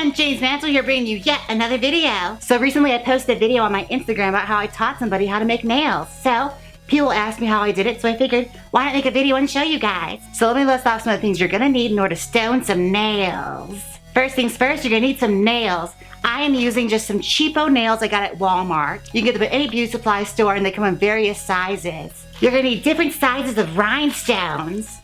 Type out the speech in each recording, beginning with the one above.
everyone, Jaymes Mansfield here bringing you yet another video. So recently I posted a video on my Instagram about how I taught somebody how to make nails. So people asked me how I did it, so I figured why not make a video and show you guys. So let me list off some of the things you're gonna need in order to stone some nails. First things first, you're gonna need some nails. I am using just some cheapo nails I got at Walmart. You can get them at any beauty supply store and they come in various sizes. You're gonna need different sizes of rhinestones.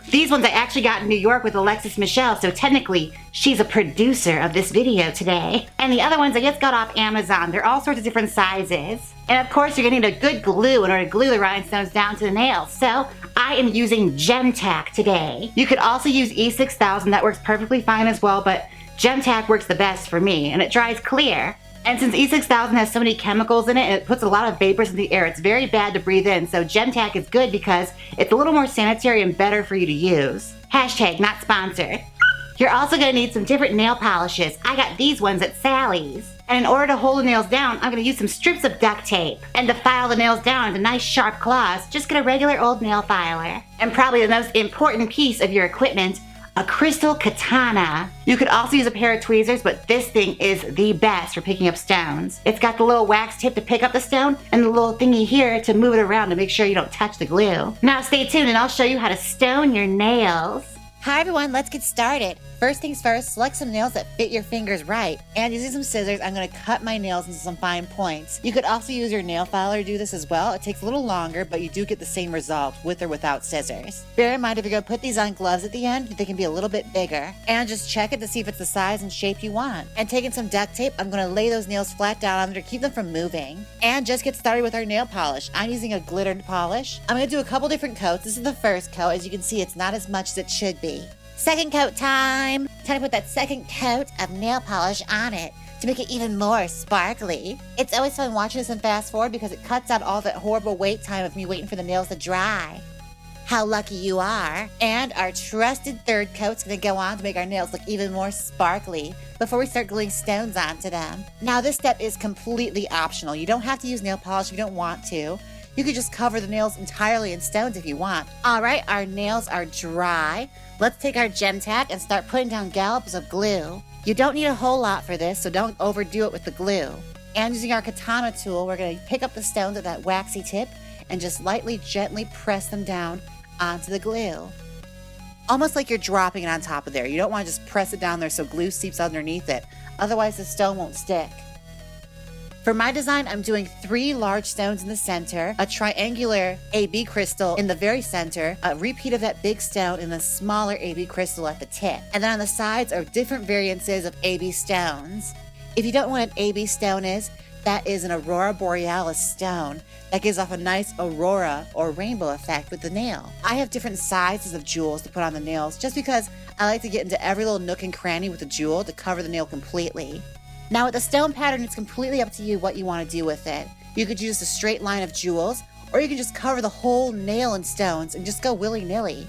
These ones I actually got in New York with Alexis Michelle, so technically she's a producer of this video today. And the other ones I just got off Amazon. They're all sorts of different sizes. And of course you're gonna need a good glue in order to glue the rhinestones down to the nails. So I am using Gem Tack today. You could also use E6000, that works perfectly fine as well, but Gem Tack works the best for me and it dries clear. And since E6000 has so many chemicals in it and it puts a lot of vapors in the air, it's very bad to breathe in. So Gem Tack is good because it's a little more sanitary and better for you to use. Hashtag not sponsored. You're also gonna need some different nail polishes. I got these ones at Sally's. And in order to hold the nails down, I'm gonna use some strips of duct tape. And to file the nails down into nice sharp claws, just get a regular old nail filer. And probably the most important piece of your equipment, a crystal katana. You could also use a pair of tweezers, but this thing is the best for picking up stones. It's got the little wax tip to pick up the stone and the little thingy here to move it around to make sure you don't touch the glue. Now stay tuned and I'll show you how to stone your nails. Hi everyone, let's get started. First things first, select some nails that fit your fingers right. And using some scissors, I'm gonna cut my nails into some fine points. You could also use your nail filer to do this as well. It takes a little longer, but you do get the same result with or without scissors. Bear in mind, if you're gonna put these on gloves at the end, they can be a little bit bigger. And just check it to see if it's the size and shape you want. And taking some duct tape, I'm gonna lay those nails flat down on there to keep them from moving. And just get started with our nail polish. I'm using a glittered polish. I'm gonna do a couple different coats. This is the first coat. As you can see, it's not as much as it should be. Second coat time! Time to put that second coat of nail polish on it to make it even more sparkly. It's always fun watching this in fast forward because it cuts out all that horrible wait time of me waiting for the nails to dry. How lucky you are. And our trusted third coat's gonna go on to make our nails look even more sparkly before we start gluing stones onto them. Now this step is completely optional. You don't have to use nail polish if you don't want to. You could just cover the nails entirely in stones if you want. All right, our nails are dry. Let's take our Gem Tack and start putting down gallops of glue. You don't need a whole lot for this, so don't overdo it with the glue. And using our katana tool, we're gonna pick up the stones at that waxy tip and just lightly, gently press them down onto the glue. Almost like you're dropping it on top of there. You don't wanna just press it down there so glue seeps underneath it. Otherwise the stone won't stick. For my design, I'm doing 3 large stones in the center, a triangular AB crystal in the very center, a repeat of that big stone, and a smaller AB crystal at the tip. And then on the sides are different variances of AB stones. If you don't know what an AB stone is, that is an Aurora Borealis stone that gives off a nice aurora or rainbow effect with the nail. I have different sizes of jewels to put on the nails just because I like to get into every little nook and cranny with the jewel to cover the nail completely. Now with the stone pattern, it's completely up to you what you want to do with it. You could use a straight line of jewels, or you can just cover the whole nail in stones and just go willy-nilly.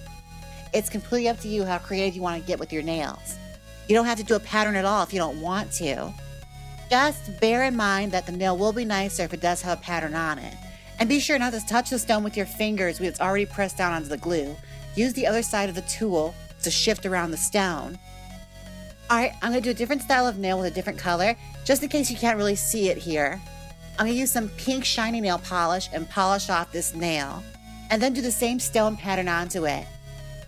It's completely up to you how creative you want to get with your nails. You don't have to do a pattern at all if you don't want to. Just bear in mind that the nail will be nicer if it does have a pattern on it. And be sure not to touch the stone with your fingers when it's already pressed down onto the glue. Use the other side of the tool to shift around the stone. Alright, I'm going to do a different style of nail with a different color, just in case you can't really see it here. I'm going to use some pink shiny nail polish and polish off this nail. And then do the same stone pattern onto it.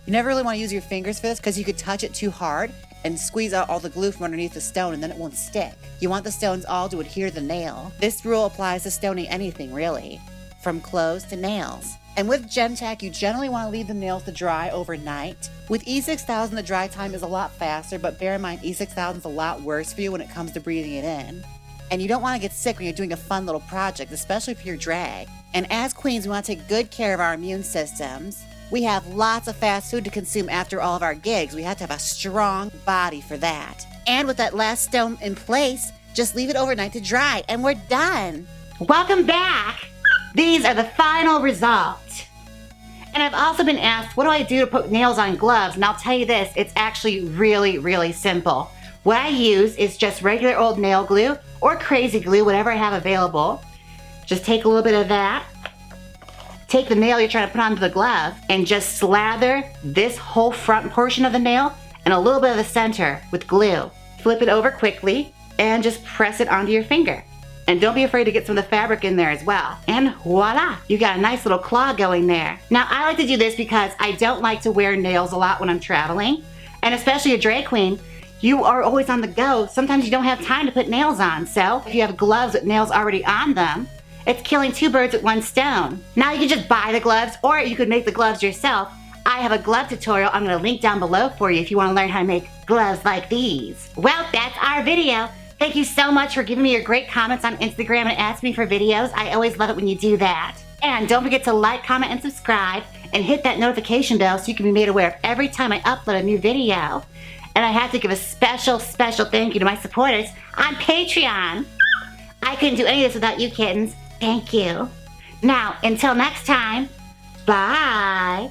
You never really want to use your fingers for this because you could touch it too hard and squeeze out all the glue from underneath the stone and then it won't stick. You want the stones all to adhere to the nail. This rule applies to stoning anything really, from clothes to nails. And with Gem Tack, you generally want to leave the nails to dry overnight. With E6000, the dry time is a lot faster, but bear in mind E6000 is a lot worse for you when it comes to breathing it in. And you don't want to get sick when you're doing a fun little project, especially for your drag. And as queens, we want to take good care of our immune systems. We have lots of fast food to consume after all of our gigs. We have to have a strong body for that. And with that last stone in place, just leave it overnight to dry, and we're done. Welcome back! These are the final results. And I've also been asked, what do I do to put nails on gloves? And I'll tell you this, it's actually really, really simple. What I use is just regular old nail glue or crazy glue, whatever I have available. Just take a little bit of that. Take the nail you're trying to put onto the glove and just slather this whole front portion of the nail and a little bit of the center with glue. flip it over quickly, and just press it onto your finger. And don't be afraid to get some of the fabric in there as well. And voila, you got a nice little claw going there. Now I like to do this because I don't like to wear nails a lot when I'm traveling. And especially a drag queen, you are always on the go. Sometimes you don't have time to put nails on. So if you have gloves with nails already on them, it's killing two birds with one stone. Now you can just buy the gloves, or you could make the gloves yourself. I have a glove tutorial I'm gonna link down below for you if you wanna learn how to make gloves like these. Well, that's our video. Thank you so much for giving me your great comments on Instagram and asking me for videos. I always love it when you do that. And don't forget to like, comment, and subscribe, and hit that notification bell so you can be made aware of every time I upload a new video. And I have to give a special thank you to my supporters on Patreon. I couldn't do any of this without you kittens. Thank you. Now, until next time, bye.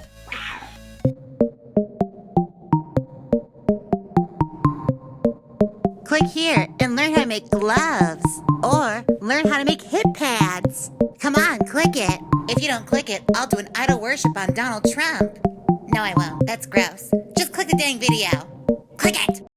Click here and learn how to make gloves, or learn how to make hip pads. Come on, click it. If you don't click it, I'll do an idol worship on Donald Trump. No, I won't. That's gross. Just click the dang video. Click it!